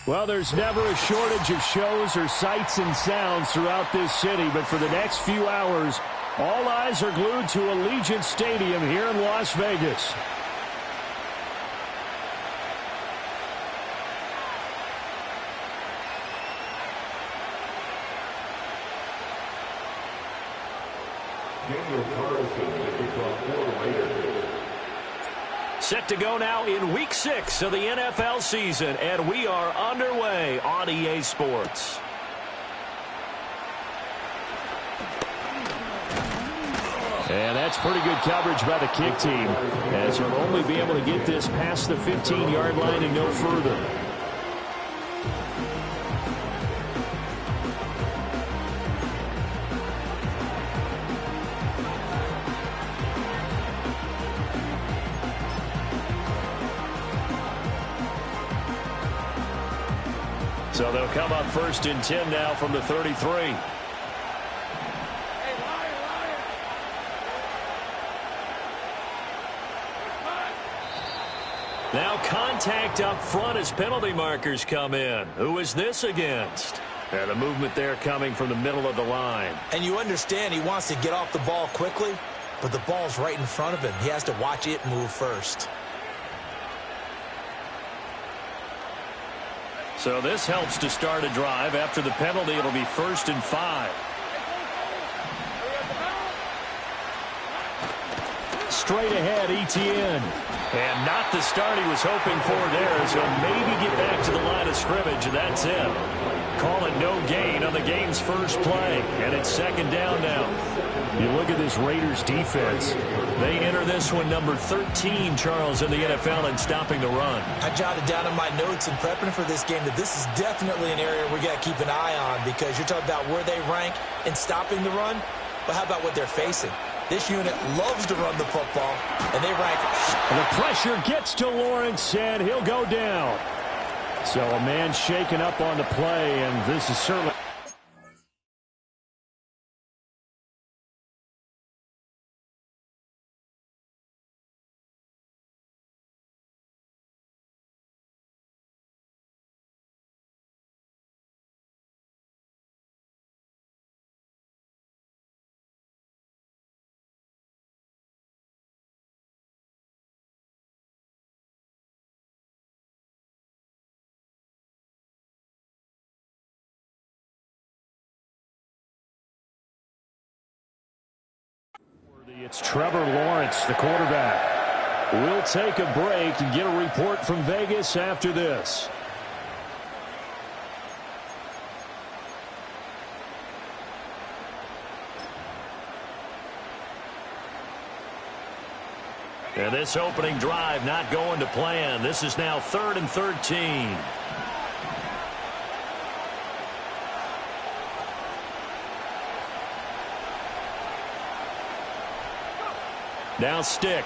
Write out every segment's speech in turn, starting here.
Well, there's never a shortage of shows or sights and sounds throughout this city, but for the next few hours, all eyes are glued to Allegiant Stadium here in Las Vegas. Set to go now in Week 6 of the NFL season, and we are underway on EA Sports. And that's pretty good coverage by the kick team, as he'll only be able to get this past the 15-yard line and no further. So they'll come up 1st and 10 now from the 33. Now contact up front as penalty markers come in. Who is this against? And the movement there coming from the middle of the line. And you understand he wants to get off the ball quickly, but the ball's right in front of him. He has to watch it move first. So this helps to start a drive. After the penalty, it'll be 1st and 5. Straight ahead, Etienne. And not the start he was hoping for there, so maybe get back to the line of scrimmage, and that's it. Call it no gain on the game's first play, and it's 2nd down now. You look at this Raiders defense. They enter this one number 13, Charles, in the NFL in stopping the run. I jotted down in my notes in prepping for this game that this is definitely an area we got to keep an eye on, because you're talking about where they rank in stopping the run, but how about what they're facing? This unit loves to run the football, and they rank. The pressure gets to Lawrence, and he'll go down. So a man shaken up on the play, and this is certainly. It's Trevor Lawrence, the quarterback. We'll take a break and get a report from Vegas after this. And this opening drive not going to plan. This is now 3rd and 13. Now stick.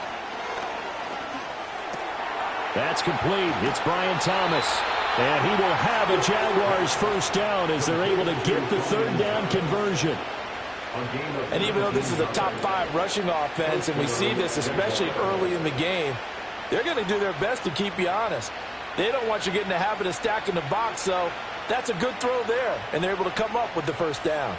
That's complete. It's Brian Thomas. And he will have a Jaguars first down as they're able to get the third down conversion. And even though this is a top 5 rushing offense, and we see this especially early in the game, they're going to do their best to keep you honest. They don't want you getting the habit of stacking the box, so that's a good throw there, and they're able to come up with the first down.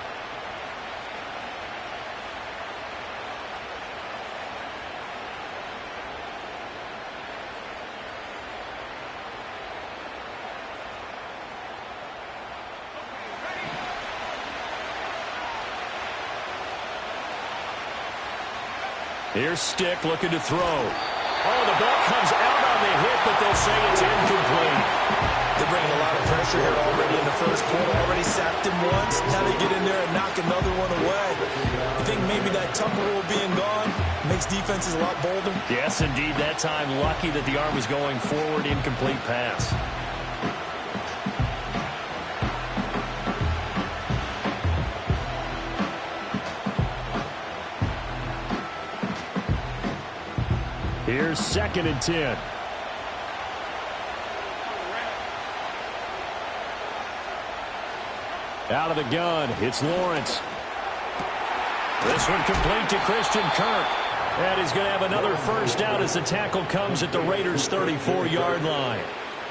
Here's Stick looking to throw. Oh, the ball comes out on the hit, but they'll say it's incomplete. They're bringing a lot of pressure here already in the first quarter. Already sacked him once. Now they get in there and knock another one away. I think maybe that Tucker rule being gone makes defenses a lot bolder. Yes, indeed. That time, lucky that the arm was going forward. Incomplete pass. Here's 2nd and 10. Out of the gun, it's Lawrence. This one complete to Christian Kirk. And he's going to have another first down as the tackle comes at the Raiders' 34-yard line.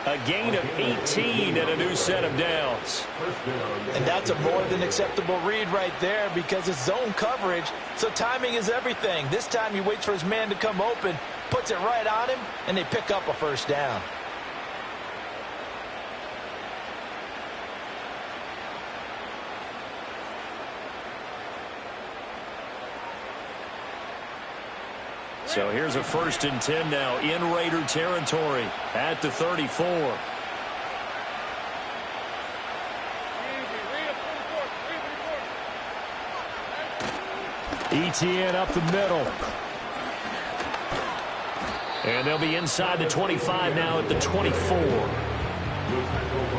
A gain of 18 and a new set of downs. And that's a more than acceptable read right there because it's zone coverage, so timing is everything. This time he waits for his man to come open, puts it right on him, and they pick up a first down. So here's a 1st and 10 now in Raider territory at the 34. ETN up the middle. And they'll be inside the 25 now at the 24.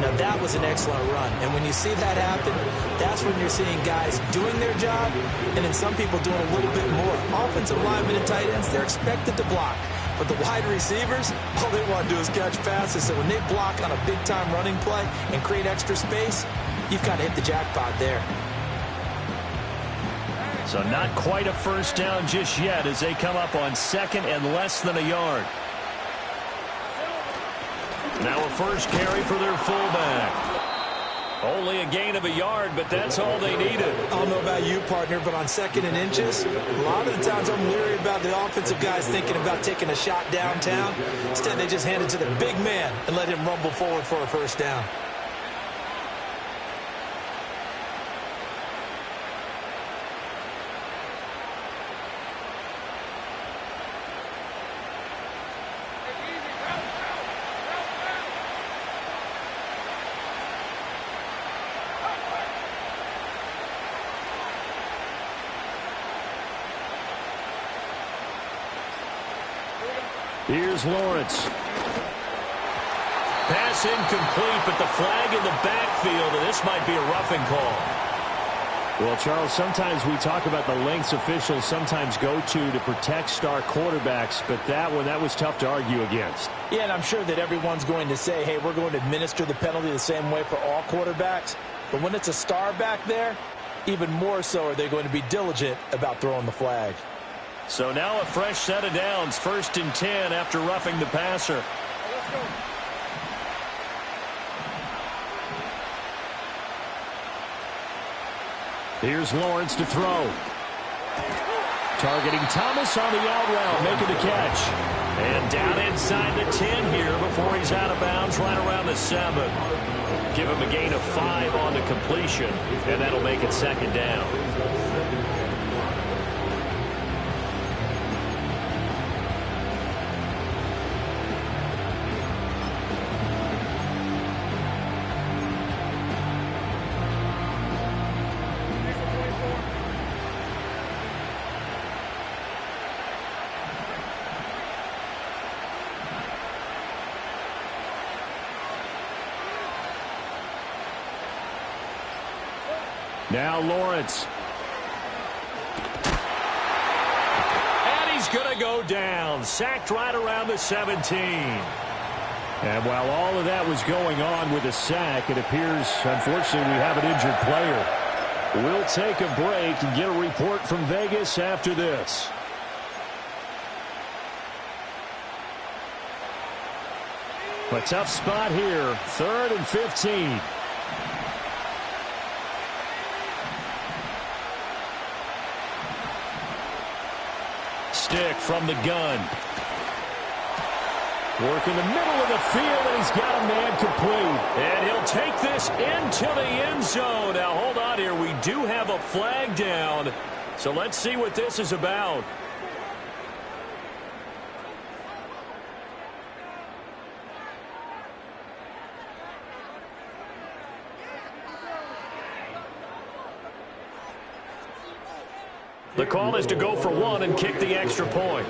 Now that was an excellent run, and when you see that happen, that's when you're seeing guys doing their job and then some people doing a little bit more. Offensive linemen and tight ends, they're expected to block, but the wide receivers, all they want to do is catch passes. So when they block on a big-time running play and create extra space, you've kind of hit the jackpot there. So not quite a first down just yet as they come up on 2nd and less than a yard. Now a first carry for their fullback. Only a gain of a yard, but that's all they needed. I don't know about you, partner, but on 2nd and inches, a lot of the times I'm leery about the offensive guys thinking about taking a shot downtown. Instead, they just hand it to the big man and let him rumble forward for a first down. Here's Lawrence. Pass incomplete, but the flag in the backfield, and this might be a roughing call. Well, Charles, sometimes we talk about the lengths officials sometimes go to protect star quarterbacks, but that was tough to argue against. Yeah, and I'm sure that everyone's going to say, hey, we're going to administer the penalty the same way for all quarterbacks. But when it's a star back there, even more so are they going to be diligent about throwing the flag. So now a fresh set of downs, 1st and 10 after roughing the passer. Here's Lawrence to throw. Targeting Thomas on the out route, making the catch. And down inside the 10 here before he's out of bounds, right around the 7. Give him a gain of 5 on the completion, and that'll make it 2nd down. Now Lawrence. And he's going to go down. Sacked right around the 17. And while all of that was going on with a sack, it appears, unfortunately, we have an injured player. We'll take a break and get a report from Vegas after this. A tough spot here, 3rd and 15. Stick from the gun. Work in the middle of the field, and he's got a man complete. And he'll take this into the end zone. Now, hold on here. We do have a flag down. So let's see what this is about. The call is to go for one and kick the extra point.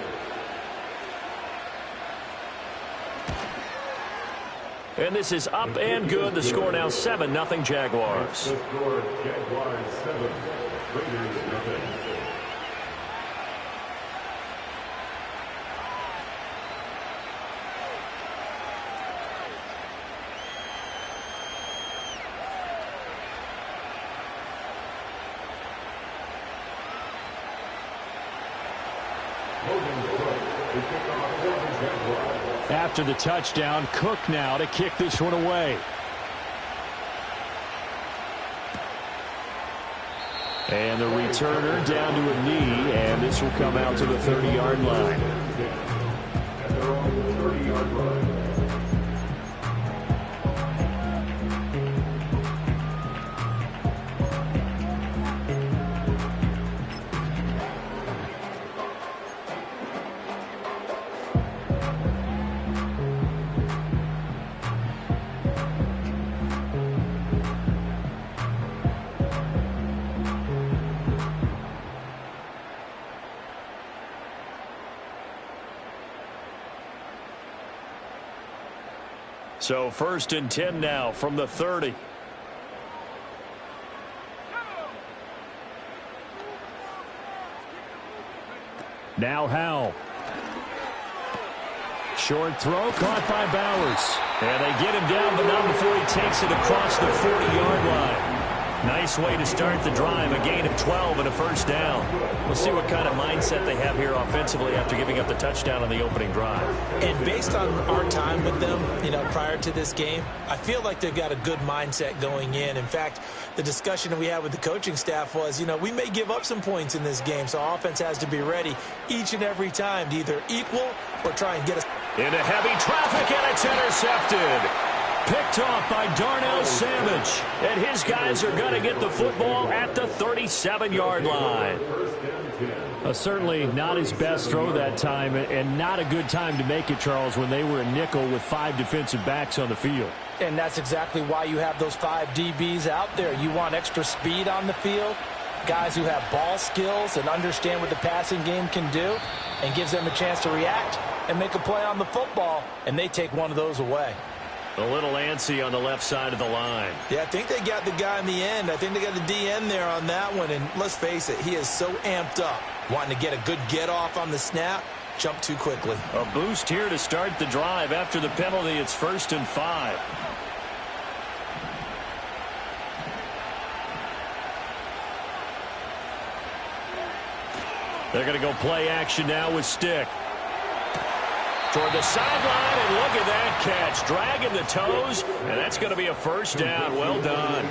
And this is up and good. The score now 7-0 Jaguars. The score, Jaguars 7, Raiders 0. After the touchdown, Cook now to kick this one away. And the returner down to a knee, and this will come out to the 30-yard line. At their own 30-yard line. So 1st and 10 now from the 30. Now Howell. Short throw caught by Bowers. And they get him down, but not before he takes it across the 40-yard line. Nice way to start the drive, a gain of 12 and a first down. We'll see what kind of mindset they have here offensively after giving up the touchdown on the opening drive. And based on our time with them, prior to this game, I feel like they've got a good mindset going in. In fact, the discussion that we had with the coaching staff was, we may give up some points in this game, so offense has to be ready each and every time to either equal or try and get us. Into heavy traffic, and it's intercepted. Picked off by Darnell Savage. And his guys are going to get the football at the 37-yard line. Certainly not his best throw that time, and not a good time to make it, Charles, when they were a nickel with 5 defensive backs on the field. And that's exactly why you have those 5 DBs out there. You want extra speed on the field, guys who have ball skills and understand what the passing game can do, and gives them a chance to react and make a play on the football, and they take one of those away. A little antsy on the left side of the line. Yeah, I think they got the guy in the end. I think they got the DN there on that one. And let's face it, he is so amped up. Wanting to get a good get-off on the snap, jump too quickly. A boost here to start the drive. After the penalty, it's 1st and 5. They're going to go play action now with Stick. Toward the sideline, and look at that catch. Dragging the toes, and that's going to be a first down. Well done.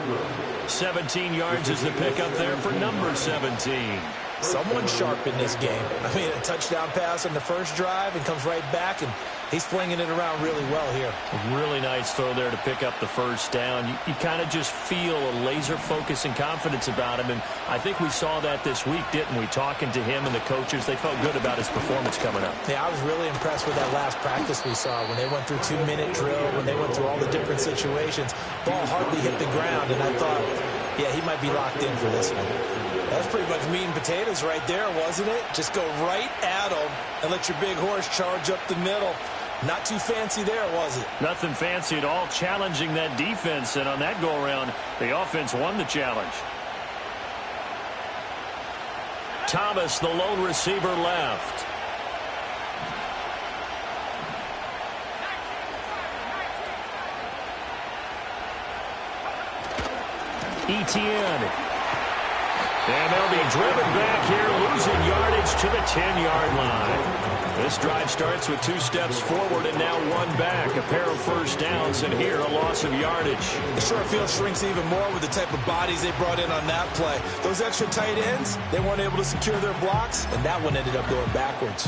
17 yards is the pickup there for number 17. Someone sharp in this game. I mean, a touchdown pass on the first drive and comes right back, and he's flinging it around really well here. A really nice throw there to pick up the first down. You kind of just feel a laser focus and confidence about him, and I think we saw that this week, didn't we? Talking to him and the coaches, they felt good about his performance coming up. Yeah, I was really impressed with that last practice we saw when they went through 2-minute drill, when they went through all the different situations. Ball hardly hit the ground, and I thought, yeah, he might be locked in for this one. That's pretty much meat and potatoes right there, wasn't it? Just go right at him and let your big horse charge up the middle. Not too fancy there, was it? Nothing fancy at all, challenging that defense. And on that go-around, the offense won the challenge. Thomas, the lone receiver, left. Etienne. And they'll be driven back here, losing yardage to the 10-yard line. This drive starts with 2 steps forward and now 1 back. A pair of first downs, and here a loss of yardage. The short field shrinks even more with the type of bodies they brought in on that play. Those extra tight ends, they weren't able to secure their blocks, and that one ended up going backwards.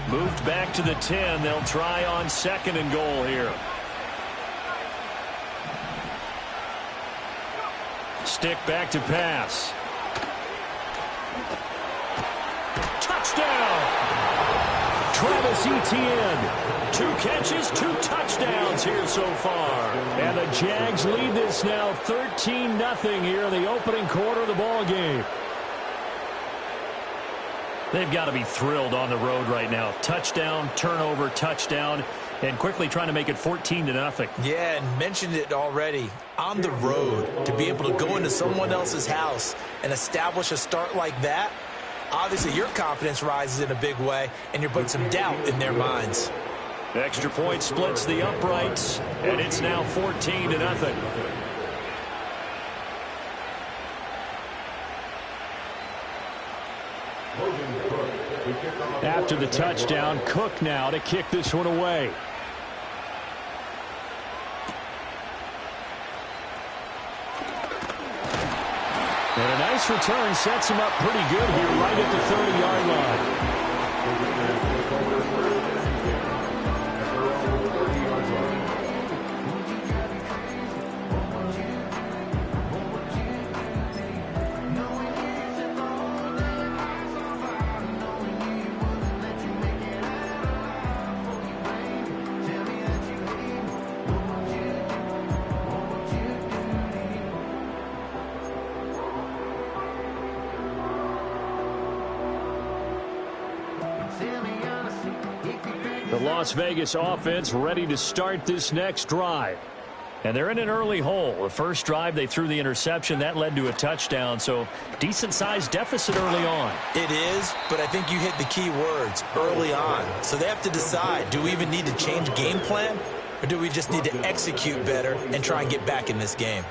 Moved back to the 10. They'll try on 2nd and goal here. Stick back to pass. Touchdown! Travis Etienne. 2 catches, 2 touchdowns here so far. And the Jags lead this now 13-0 here in the opening quarter of the ball game. They've got to be thrilled on the road right now. Touchdown, turnover, touchdown, and quickly trying to make it 14-0. Yeah, and mentioned it already. On the road, to be able to go into someone else's house and establish a start like that, obviously your confidence rises in a big way, and you're putting some doubt in their minds. Extra point splits the uprights, and it's now 14-0. After the touchdown, Cook now to kick this one away. And a nice return sets him up pretty good here right at the 30-yard line. The Las Vegas offense ready to start this next drive. And they're in an early hole. The first drive, they threw the interception. That led to a touchdown, so decent-sized deficit early on. It is, but I think you hit the key words, early on. So they have to decide, do we even need to change game plan, or do we just need to execute better and try and get back in this game?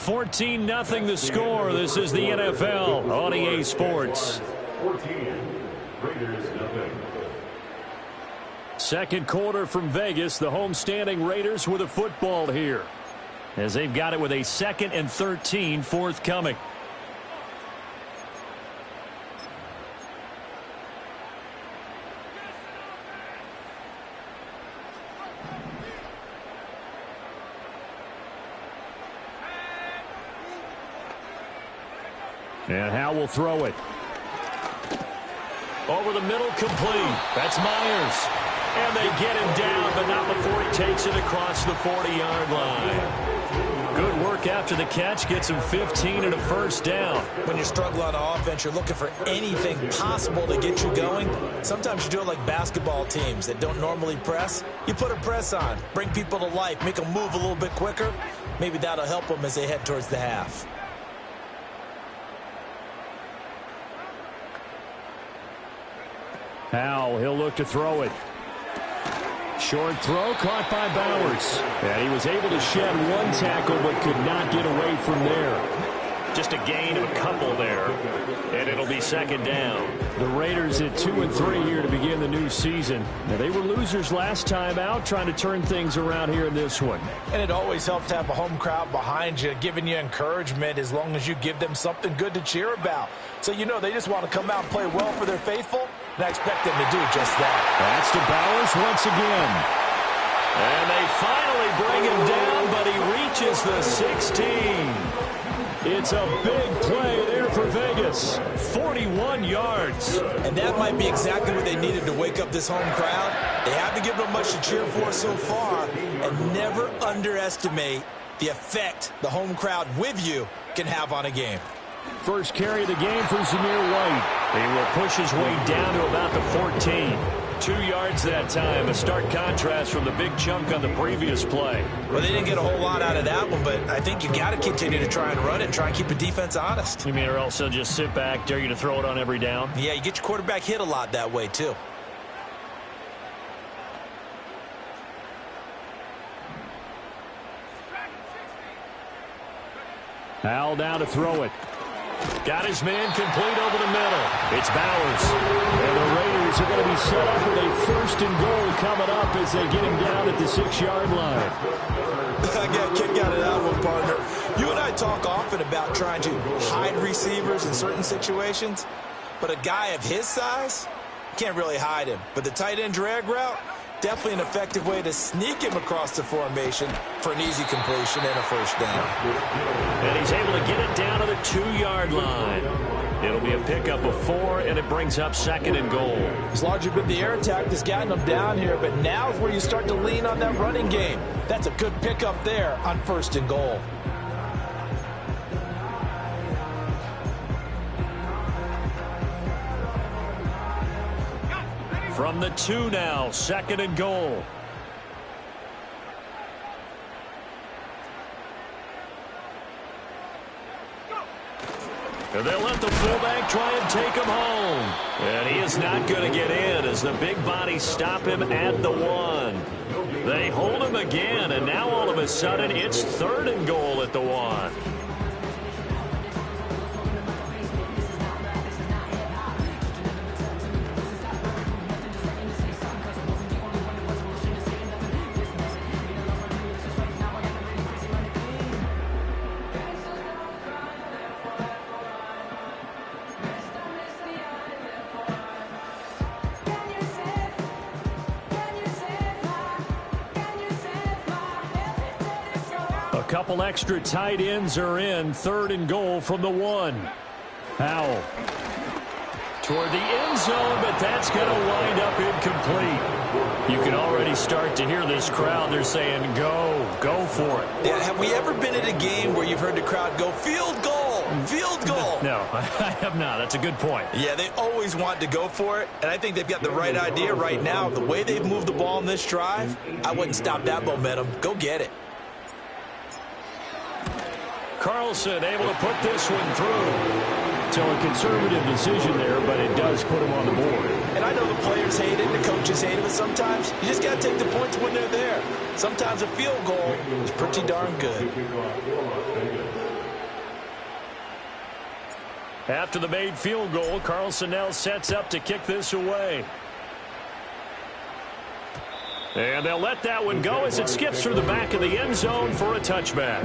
$14-0 the score. This is the NFL on EA Sports. 14, Raiders nothing. Second quarter from Vegas. The homestanding Raiders with a football here, as they've got it with a 2nd and 13 forthcoming. And Howe will throw it. Over the middle, complete. That's Myers. And they get him down, but not before he takes it across the 40-yard line. Good work after the catch. Gets him 15 and a first down. When you're struggling on offense, you're looking for anything possible to get you going. Sometimes you do it like basketball teams that don't normally press. You put a press on, bring people to life, make them move a little bit quicker. Maybe that'll help them as they head towards the half. Howe, he'll look to throw it. Short throw caught by Bowers. And he was able to shed 1 tackle but could not get away from there. Just a gain of a couple there. And it'll be 2nd down. The Raiders at 2-3 here to begin the new season. Now, they were losers last time out, trying to turn things around here in this one. And it always helps to have a home crowd behind you, giving you encouragement as long as you give them something good to cheer about. So you know they just want to come out and play well for their faithful, and I expect them to do just that. That's to Bowers once again. And they finally bring him down, but he reaches the 16. It's a big play there for Vegas. 41 yards. And that might be exactly what they needed to wake up this home crowd. They haven't given them much to cheer for so far, and never underestimate the effect the home crowd with you can have on a game. First carry of the game for Zamir White. He will push his way down to about the 14. 2 yards that time, a stark contrast from the big chunk on the previous play. Well, they didn't get a whole lot out of that one, but I think you got to continue to try and run it and try and keep the defense honest. You mean, or else they'll just sit back, dare you to throw it on every down? Yeah, you get your quarterback hit a lot that way, too. Howell down to throw it. Got his man complete over the middle. It's Bowers. And the Raiders are going to be set up with a 1st and goal coming up as they get him down at the 6-yard line. I got a kick out of that one, partner. You and I talk often about trying to hide receivers in certain situations, but a guy of his size can't really hide him. But the tight end drag route, definitely an effective way to sneak him across the formation for an easy completion and a 1st down. And he's able to get it down to the 2-yard line. It'll be a pickup of 4, and it brings up 2nd and goal. It's largely been the air attack that's gotten them down here, but now is where you start to lean on that running game. That's a good pickup there on 1st and goal. From the 2 now, 2nd and goal. And they'll let the fullback try and take him home. And he is not going to get in as the big bodies stop him at the 1. They hold him again, and now all of a sudden it's 3rd and goal at the 1. Couple extra tight ends are in. 3rd and goal from the 1. Howell toward the end zone, but that's going to wind up incomplete. You can already start to hear this crowd. They're saying, go for it. Yeah, have we ever been at a game where you've heard the crowd go, field goal, field goal? No, I have not. That's a good point. Yeah, they always want to go for it, and I think they've got the right idea right now. The way they've moved the ball in this drive, I wouldn't stop that momentum. Go get it. Carlson able to put this one through. So a conservative decision there, but it does put him on the board. And I know the players hate it, the coaches hate it, but sometimes you just got to take the points when they're there. Sometimes a field goal is pretty darn good. After the made field goal, Carlson now sets up to kick this away. And they'll let that one go as it skips through the back of the end zone for a touchback.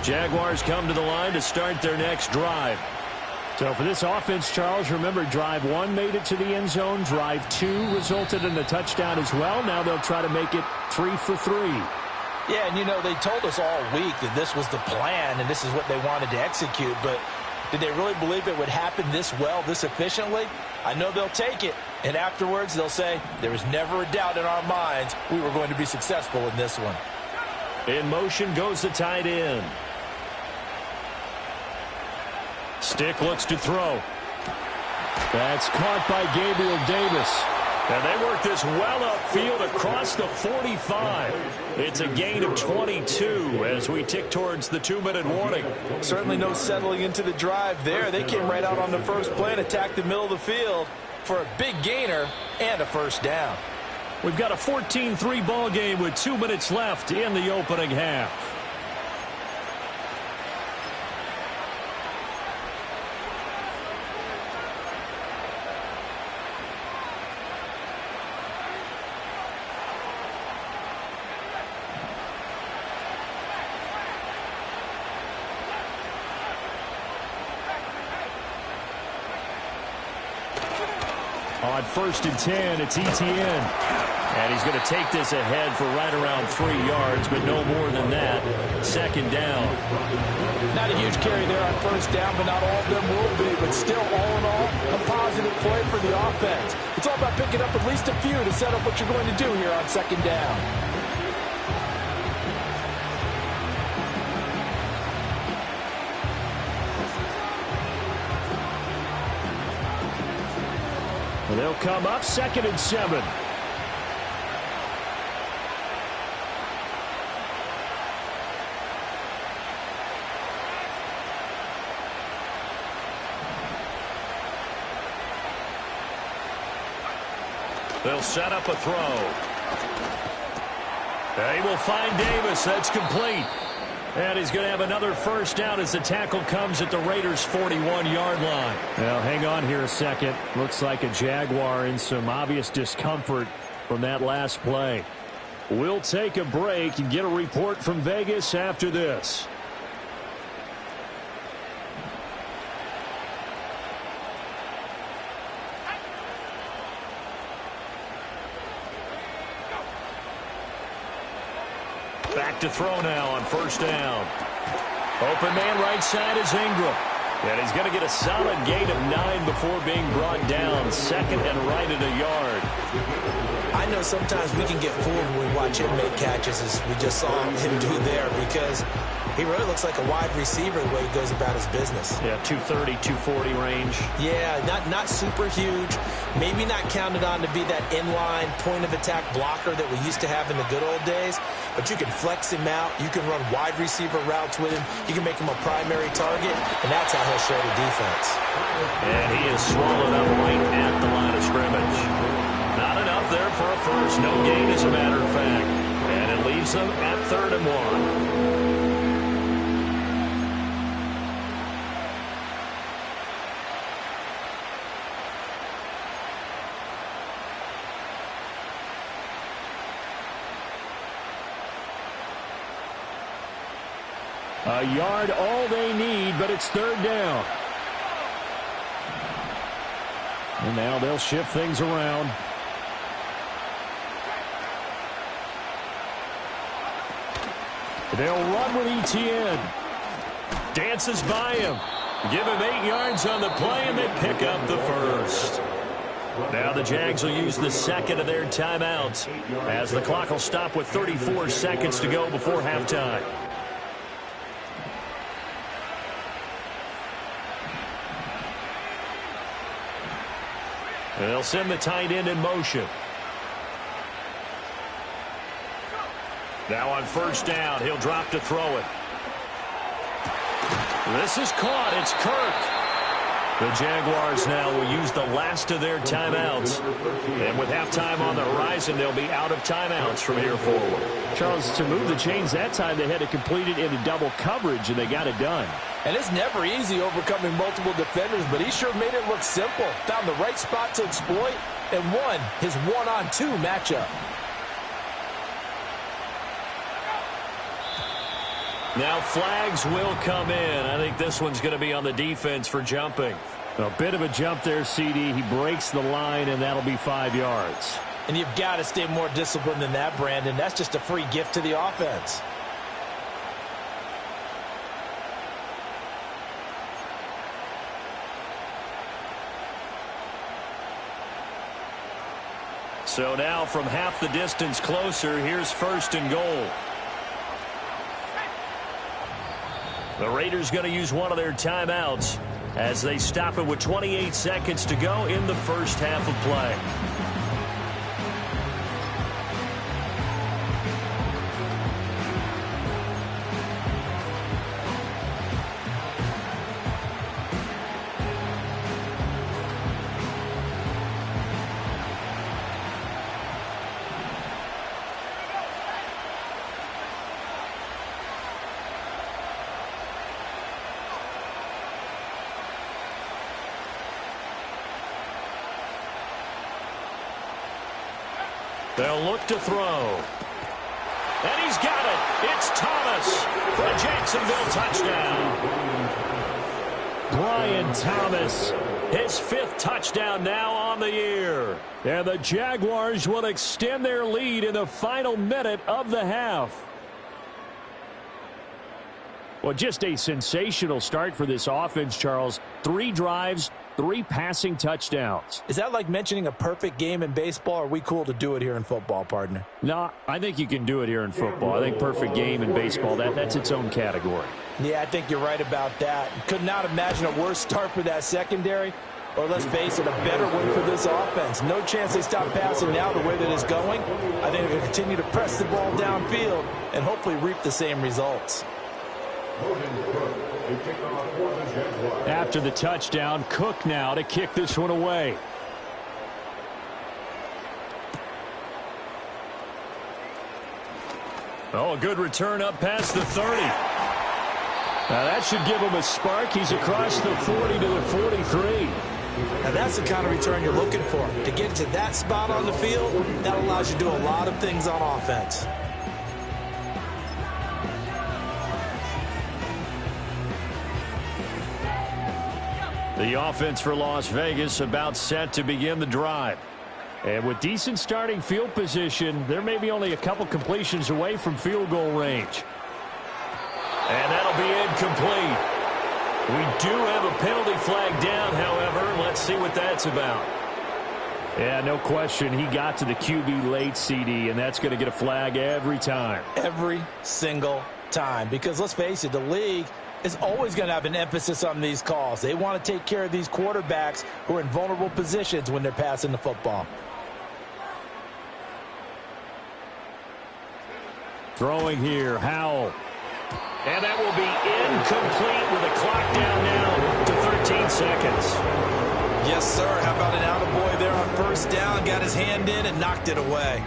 Jaguars come to the line to start their next drive. So for this offense, Charles, remember drive 1 made it to the end zone. Drive 2 resulted in a touchdown as well. Now they'll try to make it 3 for 3. Yeah, and you know, they told us all week that this was the plan and this is what they wanted to execute. But did they really believe it would happen this well, this efficiently? I know they'll take it. And afterwards, they'll say, there was never a doubt in our minds we were going to be successful in this one. In motion goes the tight end. Stick looks to throw. That's caught by Gabriel Davis. And they work this well upfield across the 45. It's a gain of 22 as we tick towards the 2-minute warning. Certainly no settling into the drive there. They came right out on the first play and attacked the middle of the field for a big gainer and a 1st down. We've got a 14-3 ball game with 2 minutes left in the opening half. On 1st and 10, it's Etienne. And he's going to take this ahead for right around 3 yards, but no more than that. Second down. Not a huge carry there on first down, but not all of them will be. But still, all in all, a positive play for the offense. It's all about picking up at least a few to set up what you're going to do here on second down. And they'll come up 2nd and 7. They'll set up a throw. They will find Davis. That's complete. And he's going to have another first down as the tackle comes at the Raiders' 41-yard line. Now, hang on here a second. Looks like a Jaguar in some obvious discomfort from that last play. We'll take a break and get a report from Vegas after this. Back to throw now on first down. Open man right side is Ingram. And he's going to get a solid gain of 9 before being brought down. 2nd and right at a yard. I know sometimes we can get fooled when we watch him make catches, as we just saw him do there, because he really looks like a wide receiver the way he goes about his business. Yeah, 230, 240 range. Yeah, not super huge. Maybe not counted on to be that inline point-of-attack blocker that we used to have in the good old days. But you can flex him out. You can run wide receiver routes with him. You can make him a primary target, and that's how he'll show the defense. And he is swallowed up right at the line of scrimmage. Not enough there for a first. No gain, as a matter of fact. And it leaves them at 3rd and 1. A yard all they need, but it's 3rd down. And now they'll shift things around. They'll run with Etienne. Dances by him. Give him 8 yards on the play, and they pick up the first. Now the Jags will use the 2nd of their timeouts as the clock will stop with 34 seconds to go before halftime. They'll send the tight end in motion. Now on first down, he'll drop to throw it. This is caught. It's Kirk. The Jaguars now will use the last of their timeouts. And with halftime on the horizon, they'll be out of timeouts from here forward. Charles, to move the chains that time, they had to complete it into double coverage, and they got it done. And it's never easy overcoming multiple defenders, but he sure made it look simple. Found the right spot to exploit and won his 1-on-2 matchup. Now flags will come in. I think this one's going to be on the defense for jumping. A bit of a jump there, CD. He breaks the line, and that'll be 5 yards. And you've got to stay more disciplined than that, Brandon. That's just a free gift to the offense. So now from half the distance closer, here's 1st and goal. The Raiders going to use one of their timeouts as they stop it with 28 seconds to go in the first half of play. They'll look to throw. And he's got it. It's Thomas for a Jacksonville touchdown. Brian Thomas His 5th touchdown now on the year. And the Jaguars will extend their lead in the final minute of the half. Well, just a sensational start for this offense, Charles. 3 drives, 3 passing touchdowns. Is that like mentioning a perfect game in baseball? Or are we cool to do it here in football, partner? No, I think you can do it here in football. I think perfect game in baseball, that's its own category. Yeah, I think you're right about that. Could not imagine a worse start for that secondary. Or let's face it, a better win for this offense. No chance they stop passing now the way that it's going. I think they'll continue to press the ball downfield and hopefully reap the same results. After the touchdown, Cook now to kick this one away. Oh, a good return up past the 30. Now that should give him a spark. He's across the 40 to the 43. Now that's the kind of return you're looking for. To get to that spot on the field, that allows you to do a lot of things on offense. The offense for Las Vegas about set to begin the drive. And with decent starting field position, they're maybe only a couple completions away from field goal range. And that'll be incomplete. We do have a penalty flag down, however. Let's see what that's about. Yeah, no question. He got to the QB late, CD, and that's going to get a flag every time. Every single time. Because let's face it, the league is always going to have an emphasis on these calls. They want to take care of these quarterbacks who are in vulnerable positions when they're passing the football. Throwing here, Howell. And that will be incomplete with a clock down now to 13 seconds. Yes, sir. How about an attaboy there on first down? Got his hand in and knocked it away.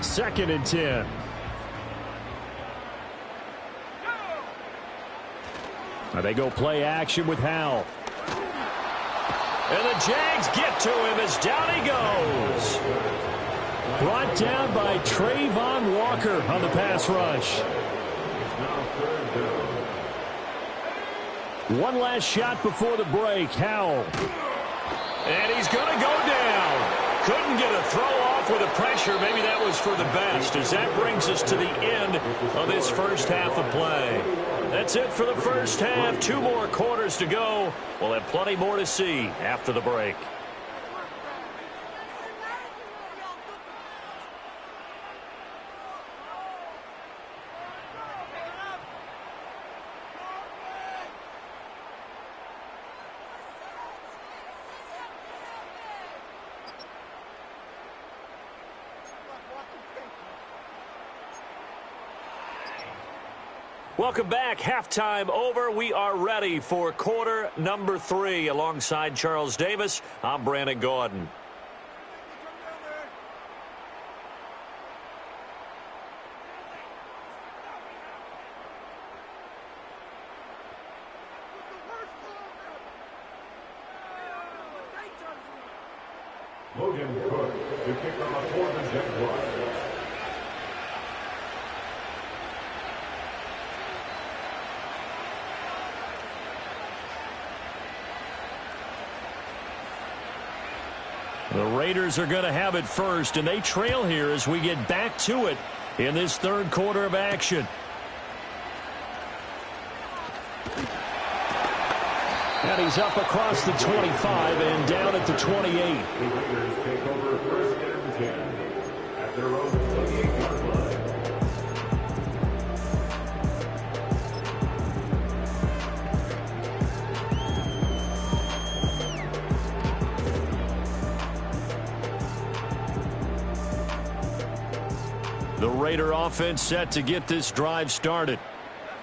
Second and 10. Now they go play action with Howell. And the Jags get to him as down he goes. Brought down by Trayvon Walker on the pass rush. One last shot before the break. Howell. And he's going to go down. Couldn't get a throw off with the pressure. Maybe that was for the best, as that brings us to the end of this first half of play. That's it for the first half. 2 more quarters to go. We'll have plenty more to see after the break. Welcome back. Halftime over. We are ready for quarter number 3. Alongside Charles Davis, I'm Brandon Gordon. Logan Cook to kick off for the Jaguars. The Raiders are going to have it first, and they trail here as we get back to it in this third quarter of action. And he's up across the 25 and down at the 28. The Raiders take over first and 10 at their own 28-yard line. The Raider offense set to get this drive started.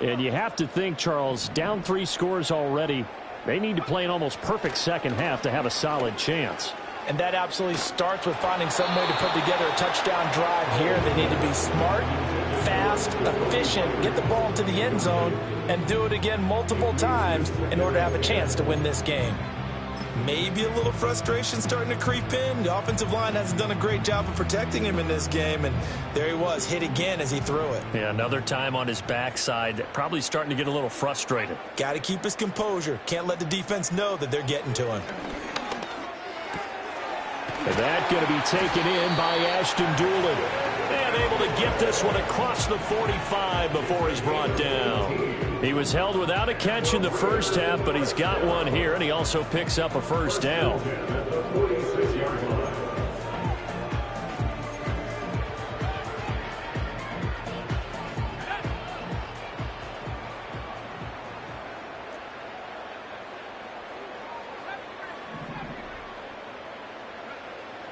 And you have to think, Charles, down 3 scores already. They need to play an almost perfect second half to have a solid chance. And that absolutely starts with finding some way to put together a touchdown drive here. They need to be smart, fast, efficient, get the ball to the end zone, and do it again multiple times in order to have a chance to win this game. Maybe a little frustration starting to creep in. The offensive line hasn't done a great job of protecting him in this game, and there he was, hit again as he threw it. Yeah, another time on his backside, probably starting to get a little frustrated. Got to keep his composure. Can't let the defense know that they're getting to him. And that going to be taken in by Ashton Dulin. And able to get this one across the 45 before he's brought down. He was held without a catch in the first half, but he's got one here, and he also picks up a first down.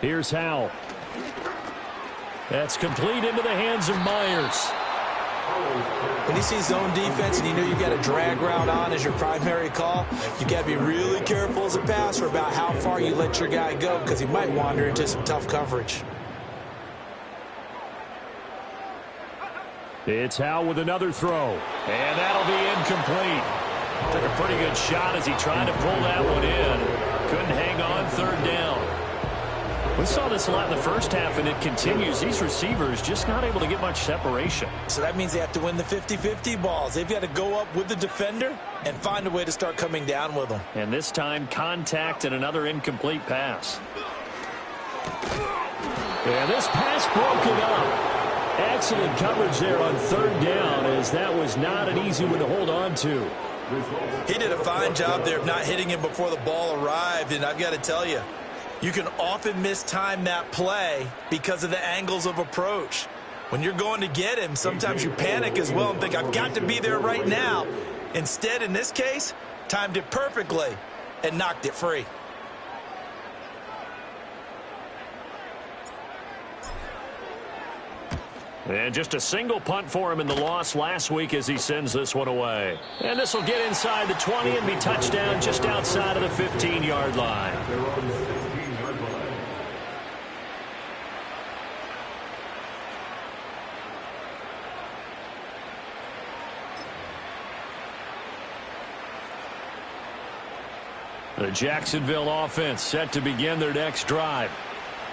Here's Howell. That's complete into the hands of Myers. When you see zone defense and you know you've got a drag route on as your primary call, you got to be really careful as a passer about how far you let your guy go because he might wander into some tough coverage. It's Howell with another throw, and that'll be incomplete. Took a pretty good shot as he tried to pull that one in. Couldn't hang on, third down. We saw this a lot in the first half, and it continues. These receivers just not able to get much separation. So that means they have to win the 50-50 balls. They've got to go up with the defender and find a way to start coming down with them. And this time, contact and another incomplete pass. And this pass broken up. Excellent coverage there on third down, as that was not an easy one to hold on to. He did a fine job there of not hitting him before the ball arrived, and I've got to tell you, you can often mistime that play because of the angles of approach. When you're going to get him, sometimes you panic as well and think, I've got to be there right now. Instead, in this case, timed it perfectly and knocked it free. And just a single punt for him in the loss last week as he sends this one away. And this will get inside the 20 and be touchdown just outside of the 15-yard line. The Jacksonville offense set to begin their next drive.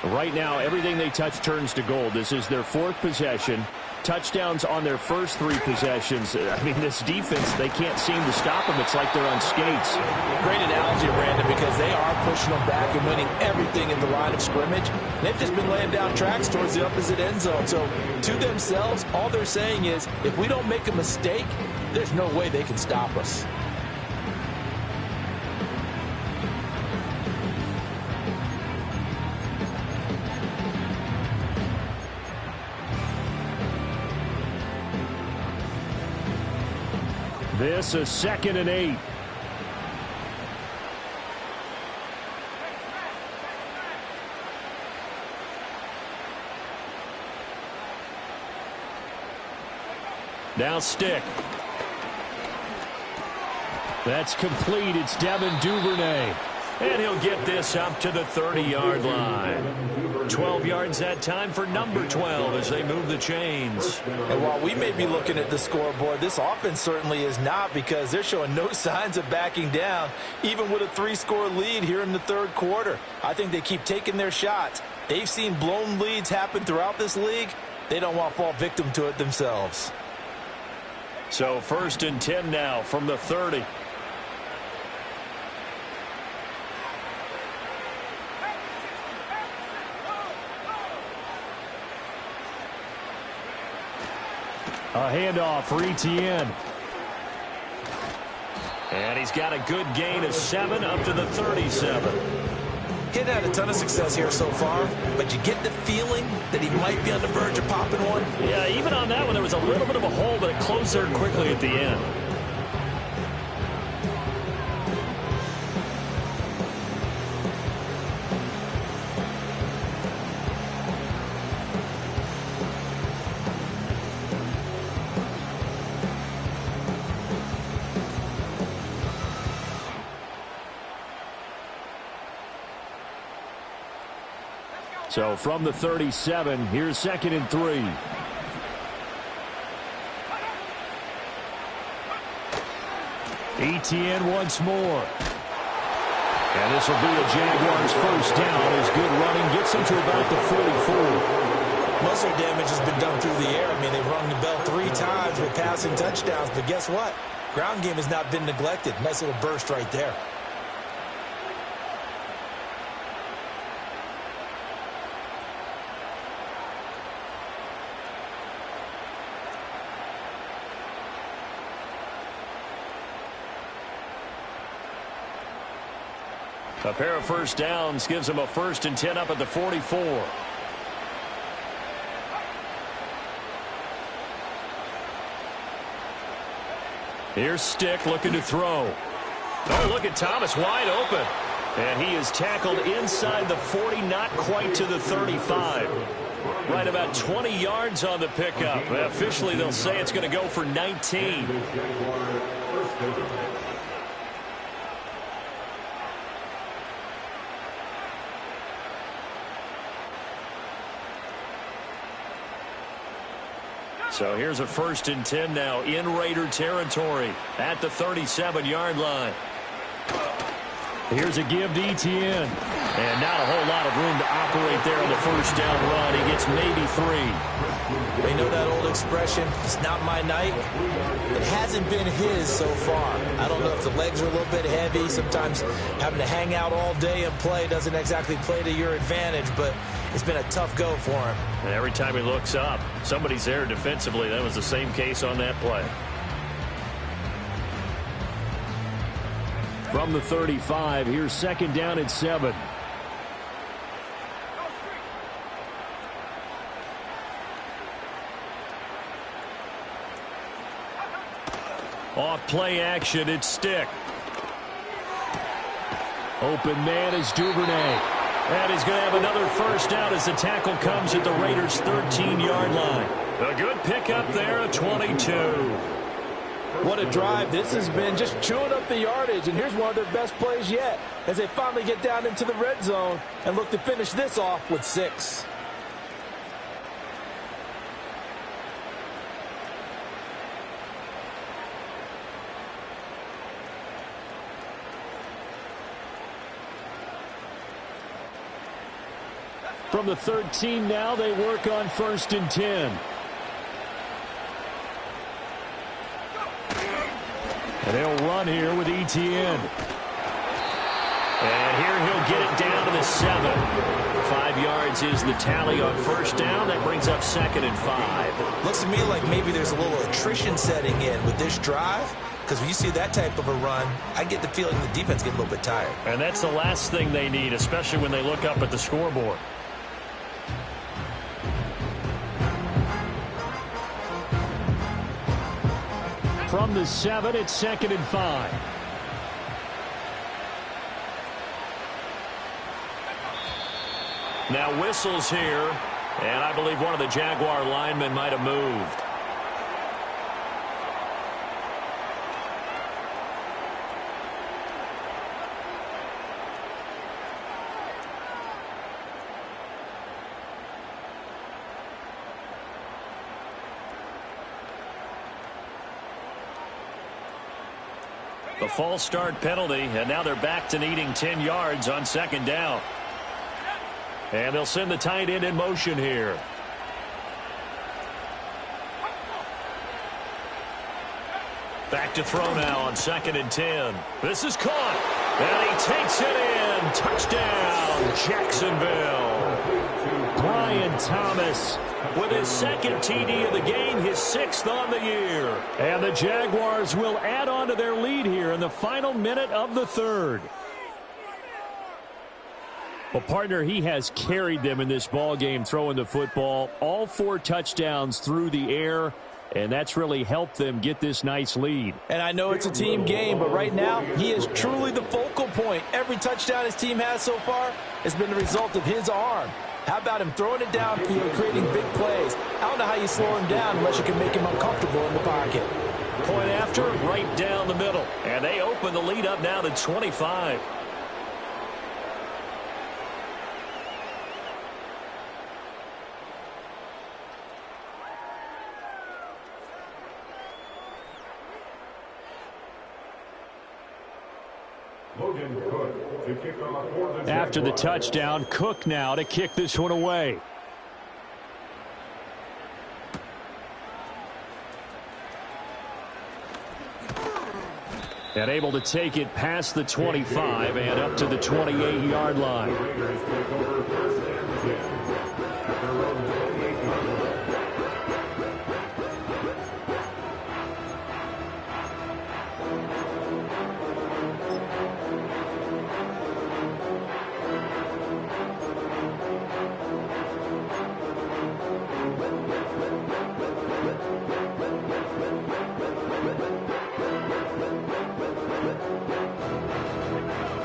Right now, everything they touch turns to gold. This is their fourth possession. Touchdowns on their first three possessions. I mean, this defense, they can't seem to stop them. It's like they're on skates. Great analogy, Brandon, because they are pushing them back and winning everything in the line of scrimmage. They've just been laying down tracks towards the opposite end zone. So, to themselves, all they're saying is, if we don't make a mistake, there's no way they can stop us. This is 2nd and 8. Now stick. That's complete. It's Devin Duvernay. And he'll get this up to the 30-yard line. 12 yards that time for number 12 as they move the chains. And while we may be looking at the scoreboard, this offense certainly is not, because they're showing no signs of backing down, even with a 3-score lead here in the third quarter. I think they keep taking their shots. They've seen blown leads happen throughout this league. They don't want to fall victim to it themselves. So 1st and 10 now from the 30. A handoff for Etienne. And he's got a good gain of 7 up to the 37. He hadn't had a ton of success here so far, but you get the feeling that he might be on the verge of popping one. Yeah, even on that one, there was a little bit of a hole, but it closed there quickly at the end. So from the 37, here's 2nd and 3. Etienne once more. And this will be a Jaguars first down as good running gets them to about the 44. Muscle damage has been done through the air. I mean, they've rung the bell 3 times with passing touchdowns, but guess what? Ground game has not been neglected. Nice little burst right there. A pair of first downs gives them a 1st and 10 up at the 44. Here's Stick looking to throw. Oh, look at Thomas wide open. And he is tackled inside the 40, not quite to the 35. Right about 20 yards on the pickup. Officially, they'll say it's going to go for 19. So here's a 1st and 10 now in Raider territory at the 37-yard line. Here's a give to Etienne. And not a whole lot of room to operate there on the first down run. He gets maybe 3. They know that old expression, it's not my night. It hasn't been his so far. I don't know if the legs are a little bit heavy. Sometimes having to hang out all day and play doesn't exactly play to your advantage, but it's been a tough go for him. And every time he looks up, somebody's there defensively. That was the same case on that play. From the 35, here's 2nd down and 7. Off play action, it's Stick. Open man is Duvernay. And he's going to have another first down as the tackle comes at the Raiders' 13-yard line. A good pickup there at 22. What a drive. This has been just chewing up the yardage, and here's one of their best plays yet as they finally get down into the red zone and look to finish this off with 6. From the 13 now, they work on 1st and 10. And they'll run here with Etienne. And here he'll get it down to the 7. 5 yards is the tally on first down. That brings up 2nd and 5. Looks to me like maybe there's a little attrition setting in with this drive. Because when you see that type of a run, I get the feeling the defense gets a little bit tired. And that's the last thing they need, especially when they look up at the scoreboard. From the 7, it's 2nd and 5. Now whistles here, and I believe one of the Jaguar linemen might have moved. The false start penalty, and now they're back to needing 10 yards on 2nd down. And they'll send the tight end in motion here. Back to throw now on 2nd and 10. This is caught, and he takes it in. Touchdown, Jacksonville. Brian Thomas with his 2nd TD of the game, his 6th on the year. And the Jaguars will add on to their lead here in the final minute of the 3rd. Well, partner, he has carried them in this ball game throwing the football. All 4 touchdowns through the air, and that's really helped them get this nice lead. And I know it's a team game, but right now he is truly the focal point. Every touchdown his team has so far has been the result of his arm. How about him throwing it downfield, creating big plays? I don't know how you slow him down unless you can make him uncomfortable in the pocket. Point after, right down the middle. And they open the lead up now to 25. Logan Cook to kick off for the After the Jaguars. touchdown, Cook now to kick this one away. And able to take it past the 25 and up to the 28-yard line. The Raiders take over 1st and 10 at their own 28-yard line.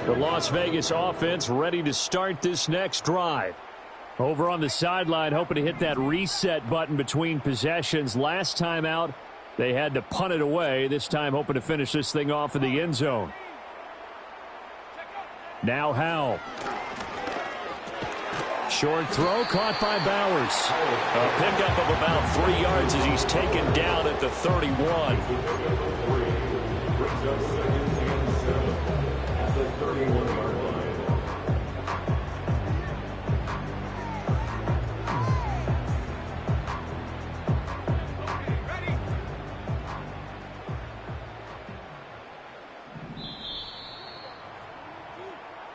The Las Vegas offense ready to start this next drive. Over on the sideline, hoping to hit that reset button between possessions. Last time out, they had to punt it away. This time, hoping to finish this thing off in the end zone. Now Howell. Short throw caught by Bowers. A pickup of about 3 yards as he's taken down at the 31. Brings up 2nd and 7 at the 31-yard line.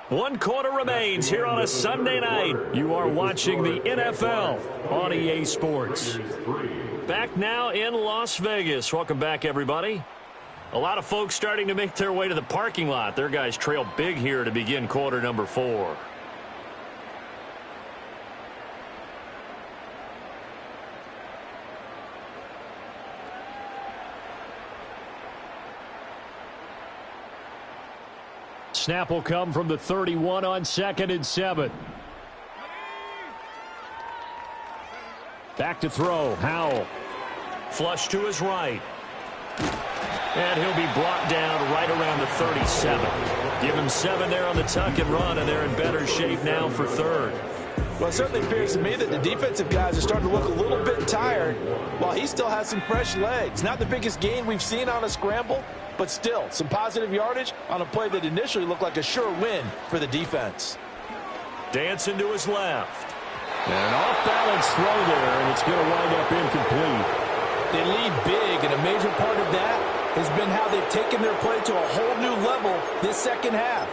One quarter remains here on a Sunday night. You are watching the NFL on EA Sports. Back now in Las Vegas. Welcome back, everybody. A lot of folks starting to make their way to the parking lot. Their guys trail big here to begin quarter number 4. Snap will come from the 31 on 2nd and 7. Back to throw. Howell. Flush to his right. And he'll be brought down right around the 37. Give him 7 there on the tuck and run, and they're in better shape now for 3rd. Well, it certainly appears to me that the defensive guys are starting to look a little bit tired while he still has some fresh legs. Not the biggest gain we've seen on a scramble, but still some positive yardage on a play that initially looked like a sure win for the defense. Dancing to his left. And an off-balance throw there, and it's going to wind up incomplete. They lead big, and a major part of that has been how they've taken their play to a whole new level this second half.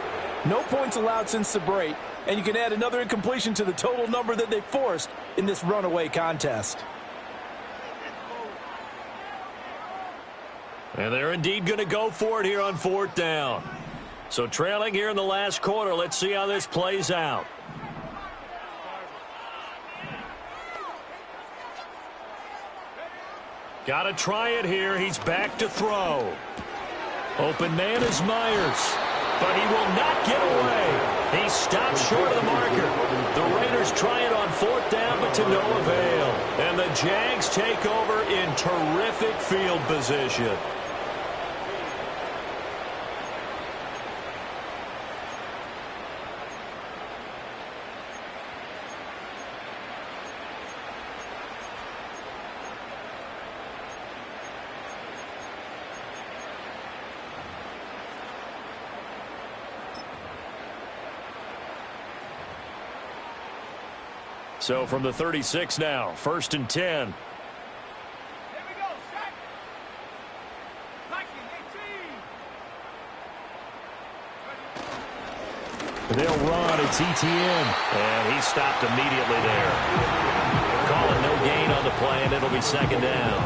No points allowed since the break, and you can add another incompletion to the total number that they forced in this runaway contest. And they're indeed going to go for it here on 4th down. So trailing here in the last quarter, let's see how this plays out. Got to try it here. He's back to throw. Open man is Myers. But he will not get away. He stops short of the marker. The Raiders try it on 4th down, but to no avail. And the Jags take over in terrific field position. So from the 36 now, 1st and 10. They'll run. It's Etienne. And he stopped immediately there. Calling no gain on the play, and it'll be 2nd down.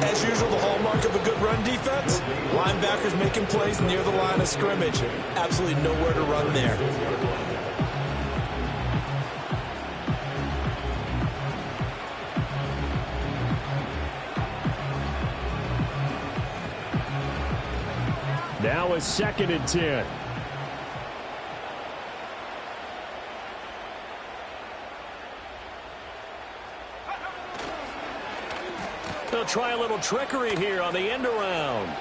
As usual, the hallmark of a good run defense, linebackers making plays near the line of scrimmage. Absolutely nowhere to run there. Now it's 2nd and 10. They'll try a little trickery here on the end around.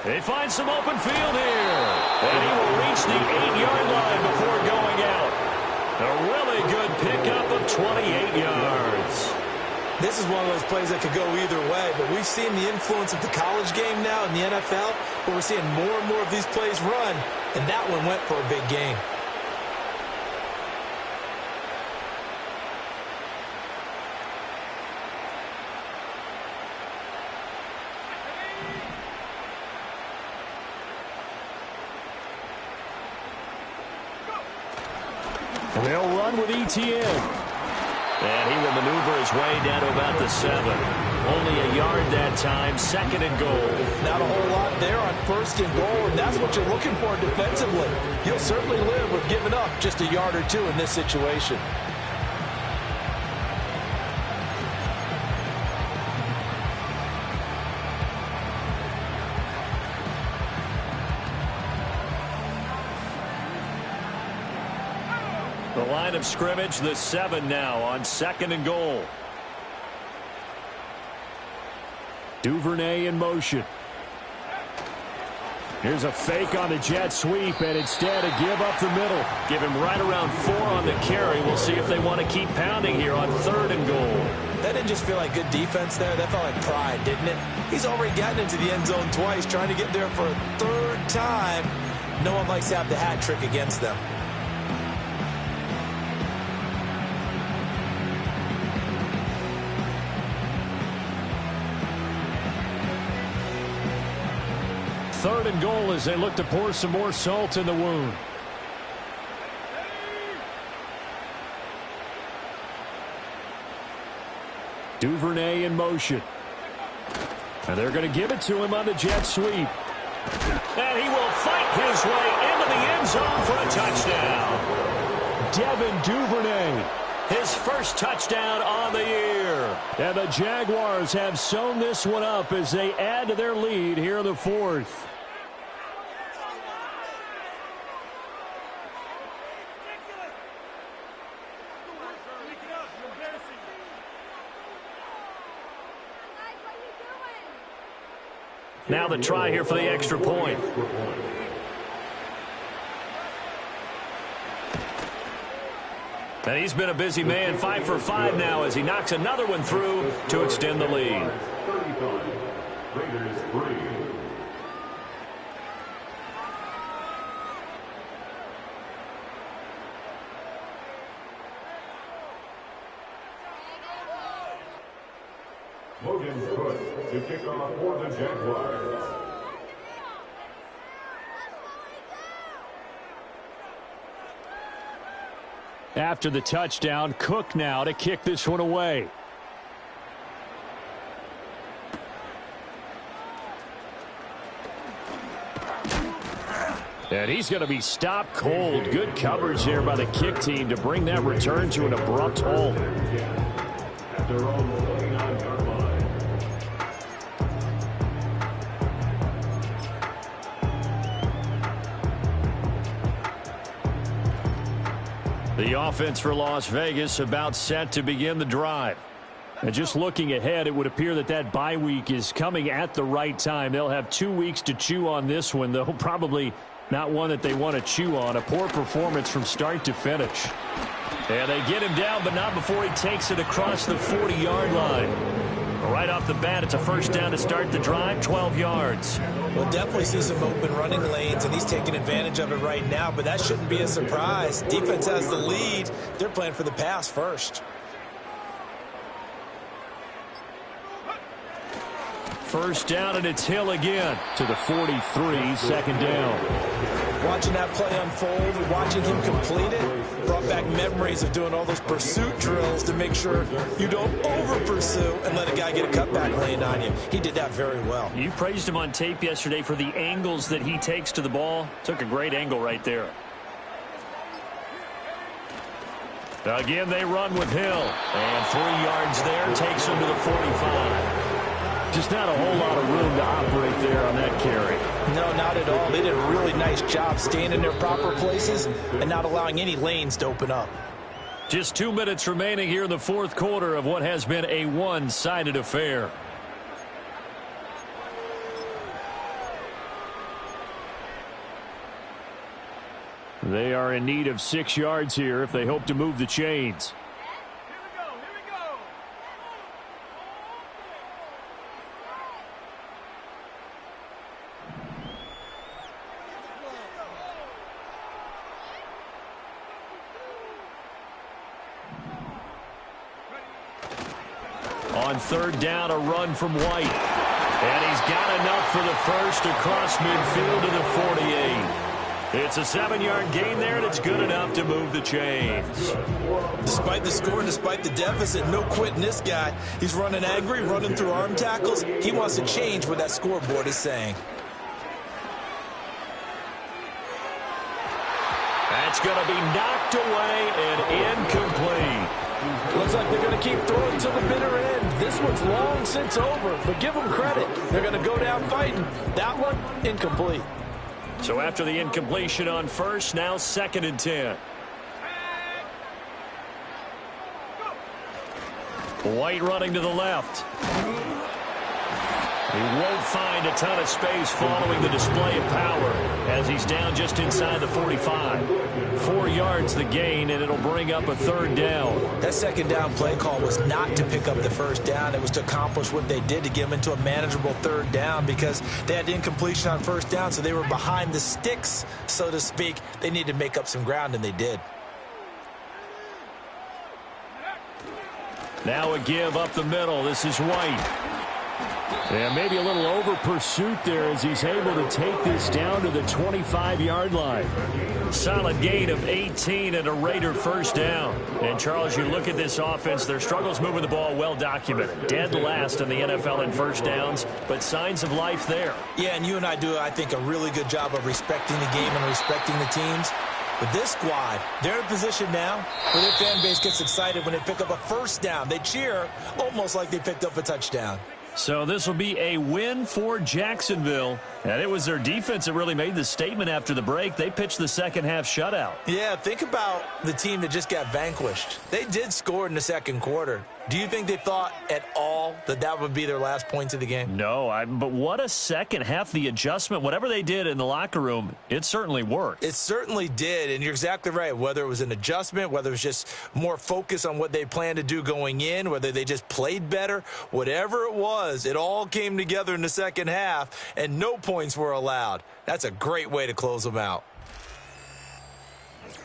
They find some open field here. And he will reach the 8-yard line before going out. A really good pickup of 28 yards. This is one of those plays that could go either way, but we've seen the influence of the college game now in the NFL, but we're seeing more and more of these plays run, and that one went for a big gain. They'll run with ETN. And he will maneuver his way down to about the 7. Only a yard that time, 2nd and goal. Not a whole lot there on 1st and goal, and that's what you're looking for defensively. You'll certainly live with giving up just a yard or 2 in this situation. The line of scrimmage, the 7 now on 2nd and goal. Duvernay in motion. Here's a fake on the jet sweep, and instead a give up the middle. Give him right around 4 on the carry. We'll see if they want to keep pounding here on 3rd and goal. That didn't just feel like good defense there. That felt like pride, didn't it? He's already gotten into the end zone twice, trying to get there for a 3rd time. No one likes to have the hat trick against them. Third and goal as they look to pour some more salt in the wound. Duvernay in motion. And they're going to give it to him on the jet sweep. And he will fight his way into the end zone for a touchdown. Devin Duvernay, his first touchdown on the year. And the Jaguars have sewn this one up as they add to their lead here in the 4th. Now the try here for the extra point. And he's been a busy man, 5 for 5 now as he knocks another one through to extend the lead. 35. Raiders 3. Logan Hood to kick off for the Jaguars. After the touchdown, Cook now to kick this one away. And he's going to be stopped cold. Good coverage there by the kick team to bring that return to an abrupt halt. At their own 29-yard line. The offense for Las Vegas about set to begin the drive. And just looking ahead, it would appear that that bye week is coming at the right time. They'll have 2 weeks to chew on this one, though probably not one that they want to chew on. A poor performance from start to finish. And they get him down, but not before he takes it across the 40-yard line. Right off the bat, it's a first down to start the drive, 12 yards. We'll definitely see some open running lanes, and he's taking advantage of it right now, but that shouldn't be a surprise. Defense has the lead. They're playing for the pass first. First down, and it's Hill again to the 43, second down. Watching that play unfold, watching him complete it, brought back memories of doing all those pursuit drills to make sure you don't over-pursue and let a guy get a cutback lane on you. He did that very well. You praised him on tape yesterday for the angles that he takes to the ball. Took a great angle right there. Again, they run with Hill. And 3 yards there, takes him to the 45. Just not a whole lot of room to operate there on that carry. No, not at all. They did a really nice job staying in their proper places and not allowing any lanes to open up. Just 2 minutes remaining here in the fourth quarter of what has been a one-sided affair. They are in need of 6 yards here if they hope to move the chains. On third down, a run from White. And he's got enough for the first across midfield to the 48. It's a 7-yard gain there, and it's good enough to move the chains. Despite the score, despite the deficit, no quitting this guy. He's running angry, running through arm tackles. He wants to change what that scoreboard is saying. That's going to be knocked away and incomplete. Looks like they're going to keep throwing to the bitter end. This one's long since over, but give them credit. They're going to go down fighting. That one, incomplete. So after the incompletion on first, now 2nd and 10. White running to the left. He won't find a ton of space following the display of power as he's down just inside the 45. 4 yards the gain, and it'll bring up a 3rd down. That 2nd down play call was not to pick up the 1st down. It was to accomplish what they did to get them into a manageable 3rd down because they had incompletion on 1st down, so they were behind the sticks, so to speak. They needed to make up some ground, and they did. Now a give up the middle. This is White. And maybe a little over pursuit there as he's able to take this down to the 25-yard line. Solid gain of 18 and a Raider 1st down. And, Charles, you look at this offense, their struggles moving the ball well documented. Dead last in the NFL in 1st downs, but signs of life there. Yeah, and you and I do, I think, a really good job of respecting the game and respecting the teams. But this squad, they're in a position now where their fan base gets excited when they pick up a 1st down. They cheer almost like they picked up a touchdown. So this will be a win for Jacksonville. And it was their defense that really made the statement after the break. They pitched the second-half shutout. Yeah, think about the team that just got vanquished. They did score in the 2nd quarter. Do you think they thought at all that that would be their last points of the game? No, but what a second half. The adjustment, whatever they did in the locker room, it certainly worked. It certainly did, and you're exactly right. Whether it was an adjustment, whether it was just more focus on what they planned to do going in, whether they just played better, whatever it was, it all came together in the 2nd half, and no points were allowed. That's a great way to close them out.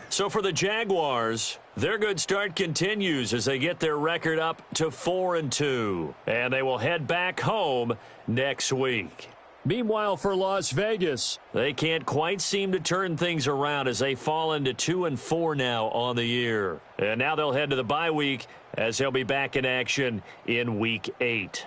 So for the Jaguars, their good start continues as they get their record up to 4-2. And they will head back home next week. Meanwhile, for Las Vegas, they can't quite seem to turn things around as they fall into 2-4 now on the year. And now they'll head to the bye week as they'll be back in action in Week 8.